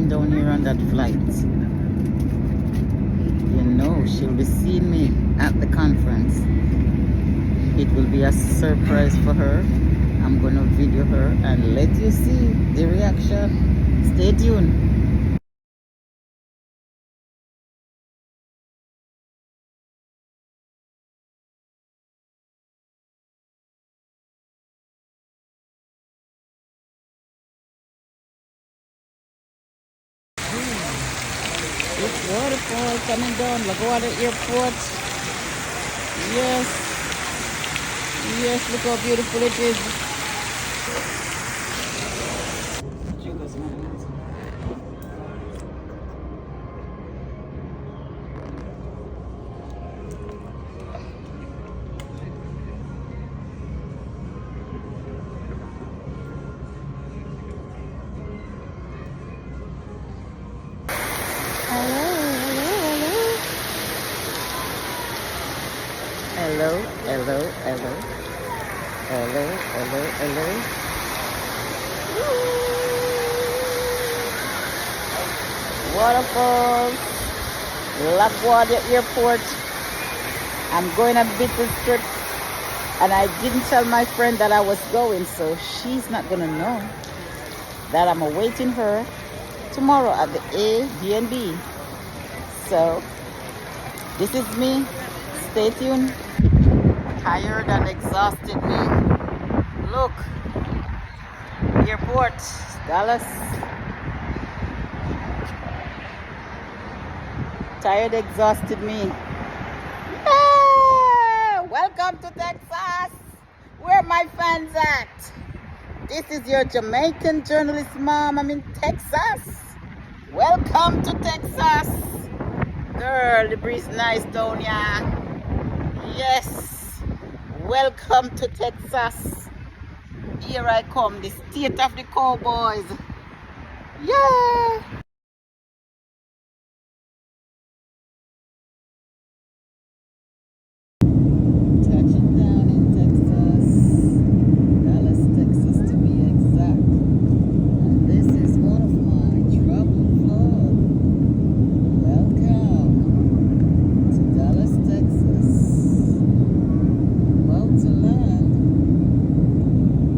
come down here on that flight, you know she'll be seeing me at the conference. It will be a surprise for her. I'm gonna video her and let you see the reaction. Stay tuned. It's waterfall coming down LaGuardia Airport. Yes, yes, look how beautiful it is. Hello, hello, hello, hello, hello, hello. Waterfalls, LaGuardia Airport. I'm going a bit of trip, and I didn't tell my friend that I was going, so she's not gonna know that I'm awaiting her tomorrow at the Airbnb. So this is me. Stay tuned. Tired and exhausted me. Look, airport, Dallas. Tired, exhausted me. Ah, welcome to Texas. Where my fans at? This is your Jamaican journalist mom. I'm in Texas. Welcome to Texas. Girl, the breeze nice down here. Yes. Welcome to Texas. Here I come, the state of the cowboys. Yeah. Touching down in Texas, Dallas, Texas to be exact. And this is one of my travel vlogs. Welcome to Dallas, Texas. Well, to land.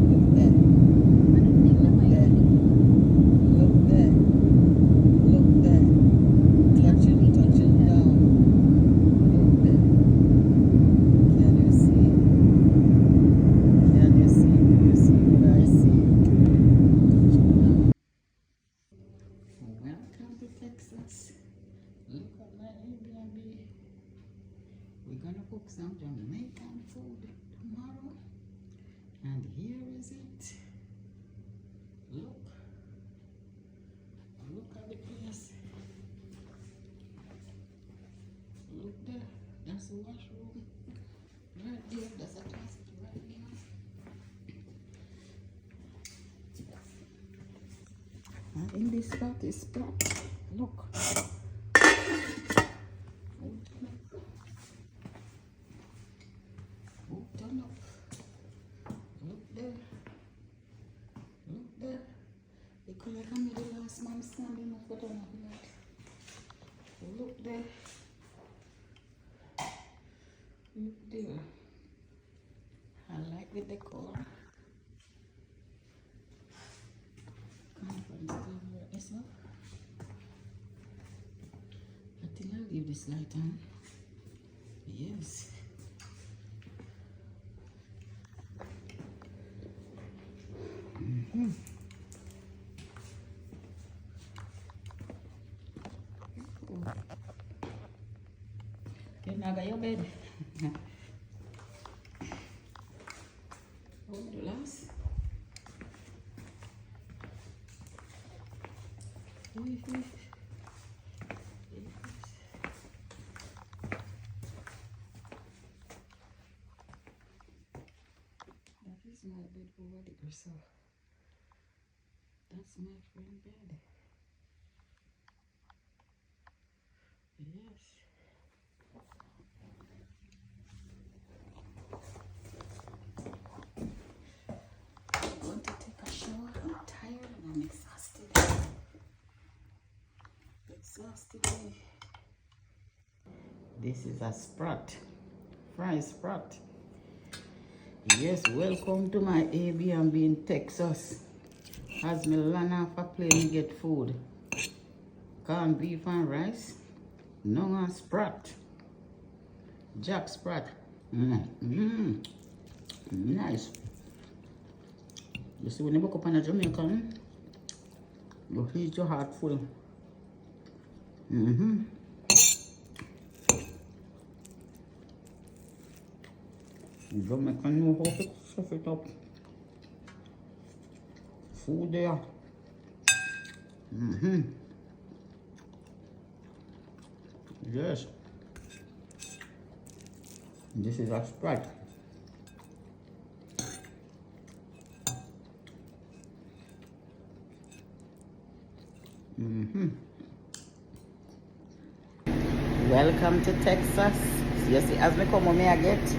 Look there. Look there. Look there. Touching down. Look there. Can you see? Can you see? Do you see what I see? Welcome to Texas. Look at my Airbnb. We're gonna cook some Jamaican food tomorrow. And here is it. Look. Look at the place. Look there. That's the washroom. Right there. That's a closet right there. And in this spot is spot. Look. Turn up. Look there. Look there. They call it me the last man standing up for them. Look there. Look there. I like the decor. Conference over. Yes, sir. I think I'll leave this light on. Yes. Get now got your bed. Oh, the last. That is my bed over there, so that's my friend bed. Yes. I'm going to take a shower. I'm tired and I'm exhausted. Exhausted me. This is a sprat. Fry sprat. Yes, welcome to my Airbnb in Texas. As me land off a plane, get food. Corned beef and rice. No sprat. Jack sprat. Nice. You see, when you walk up on a Jamaican, you eat your heart full. Jamaican know how to stuff it up. Food there. Yes. This is a sprat. Welcome to Texas. You see, as me come home, I get.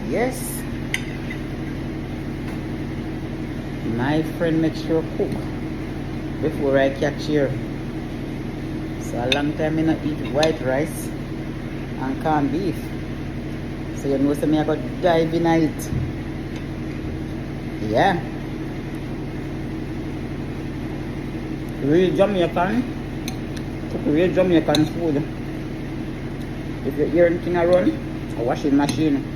Yes. My friend makes sure cook before I catch here. So a long time I not eat white rice and corned beef. So you know so me I got dive in it. Yeah. Real Jamaican. Cook real Jamaican food. If you hear anything around, a washing machine.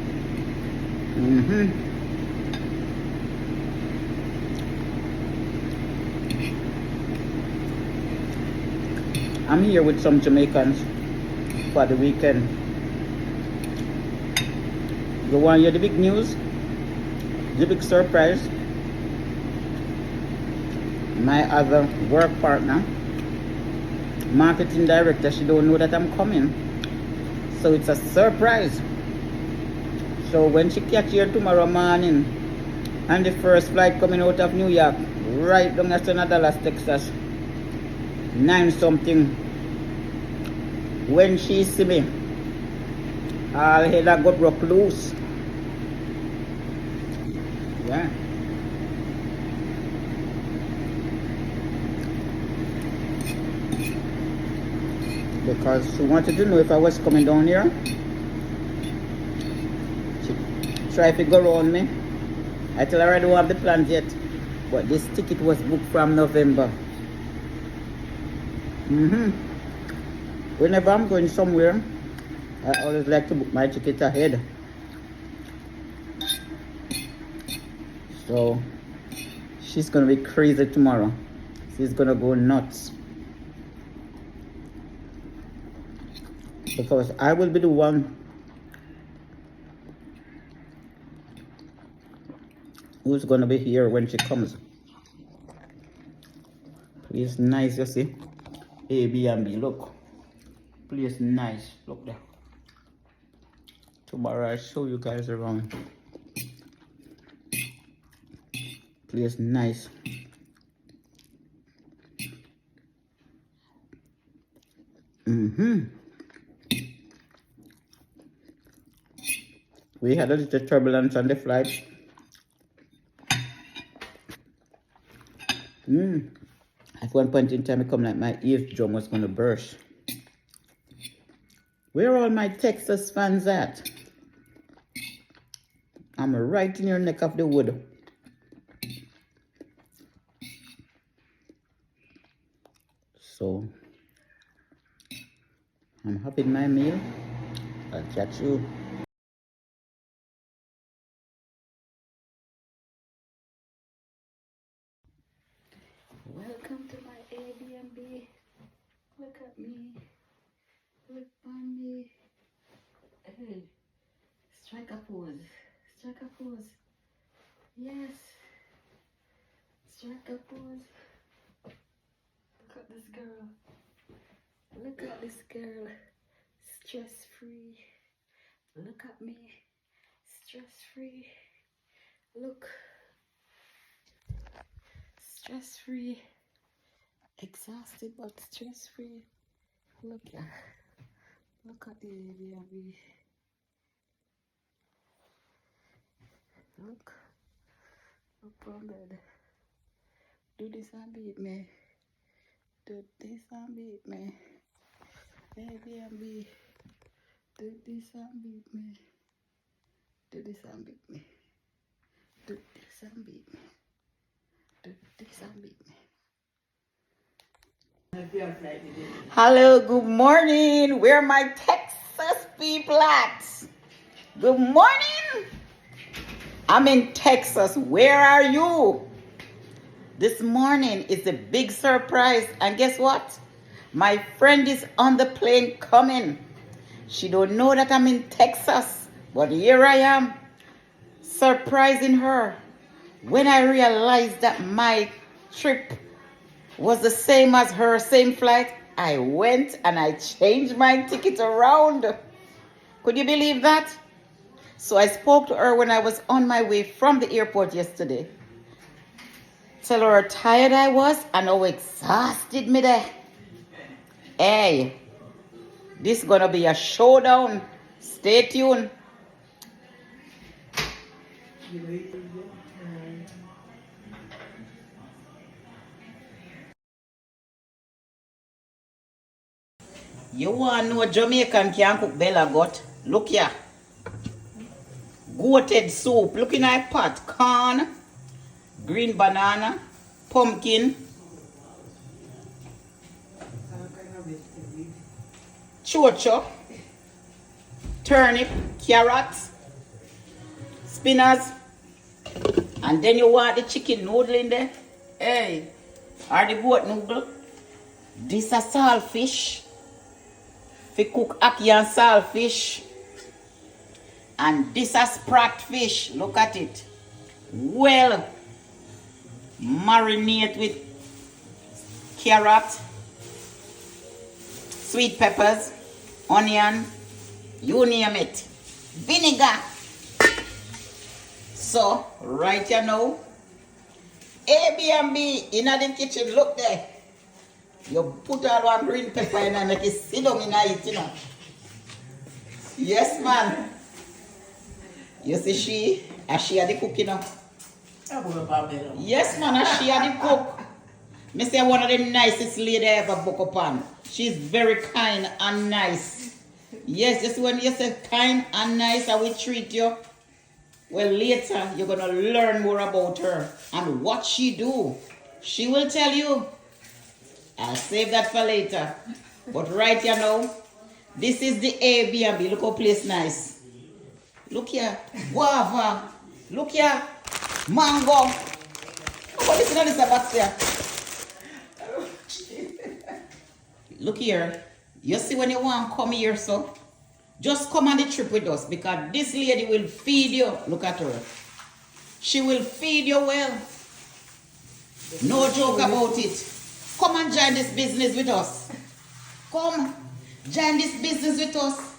I'm here with some Jamaicans for the weekend. You want to hear the big news? The big surprise? My other work partner, marketing director, she don't know that I'm coming. So it's a surprise. So when she catch here tomorrow morning, and the first flight coming out of New York, right down at Dallas, Texas, 9 something, when she see me, all hell I got broke loose. Yeah. Because she wanted to know if I was coming down here. She tried to go around me. I tell her I don't have the plans yet. But this ticket was booked from November. Whenever I'm going somewhere, I always like to book my ticket ahead. So she's gonna be crazy tomorrow. She's gonna go nuts. Because I will be the one who's gonna be here when she comes. Place nice, you see. Airbnb, look. Place nice, look there. Tomorrow I'll show you guys around. Place nice. We had a little turbulence on the flight. At one point in time, it come like my eardrum was gonna burst. Where are all my Texas fans at? I'm right in your neck of the wood. So, I'm having my meal. I'll catch you. Welcome to my Airbnb. Look at me. Look on me. Hey, strike a pose. Strike a pose. Yes. Strike a pose. Look at this girl. Look at this girl. Stress free. Look at me. Stress free. Look. Stress free. Exhausted but stress free. Look at. Look at the Airbnb. Look. Look from bed. Do this and beat me. Do this and beat me. Airbnb. Do this and beat me. Do this and beat me. Do this and beat me. Do this and beat me. Hello, good morning. Where are my Texas people at? Good morning. I'm in Texas. Where are you? This morning is a big surprise. And guess what? My friend is on the plane coming. She don't know that I'm in Texas. But here I am, surprising her. When I realized that my trip was the same as her, same flight, I went and I changed my ticket around. Could you believe that? So I spoke to her when I was on my way from the airport yesterday. Tell her how tired I was and how exhausted me there. Hey, this is gonna be a showdown. Stay tuned. You want to know Jamaican can cook bella gut? Look here. Goated soup. Look in my pot. Corn, green banana, pumpkin, chocho, turnip, carrots, spinach, and then you want the chicken noodle in there. Hey, or the goat noodle. This is saltfish. We cook ackee and saltfish. And this is sprat fish. Look at it. Well, marinate with carrot, sweet peppers, onion, you name it. Vinegar. So, right here now, Airbnb in the kitchen, look there. You put all one green pepper in and make it sit down in it, you know. Yes, man. You see she had the cook, you know. Yes, man, she had the cook. Me say one of the nicest lady I ever book upon. She's very kind and nice. Yes, just when you say kind and nice, I will treat you. Well, later, you're going to learn more about her and what she do. She will tell you. I'll save that for later. But right here now, this is the Airbnb. Look how place nice. Look here. Guava. Look here. Mango. Oh, listen to this about there. Look here. You see when you want to come here, so just come on the trip with us because this lady will feed you. Look at her. She will feed you well. No joke about it. Come and join this business with us. Come. Join this business with us.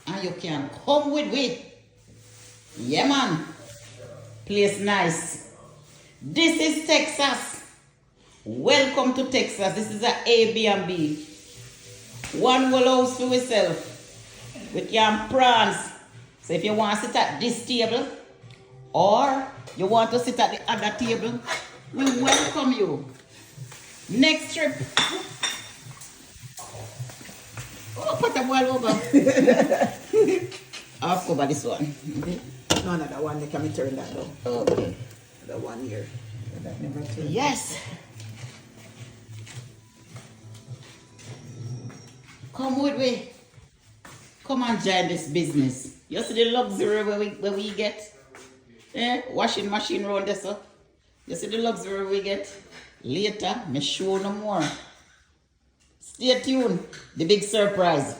And you can come with me. Yeah, man. Place nice. This is Texas. Welcome to Texas. This is an Airbnb. One whole house for yourself. We can prawns. So if you want to sit at this table or you want to sit at the other table, we welcome you. Next trip. Oh, put the ball over. I'll cover this one. No, that one, they can turn that down. Okay. The one here. That never turned. Yes. Come with me. Come and join this business. You see the luxury where we get? Washing machine round there, so. You see the luxury we get? Later, me show no more. Stay tuned. The big surprise.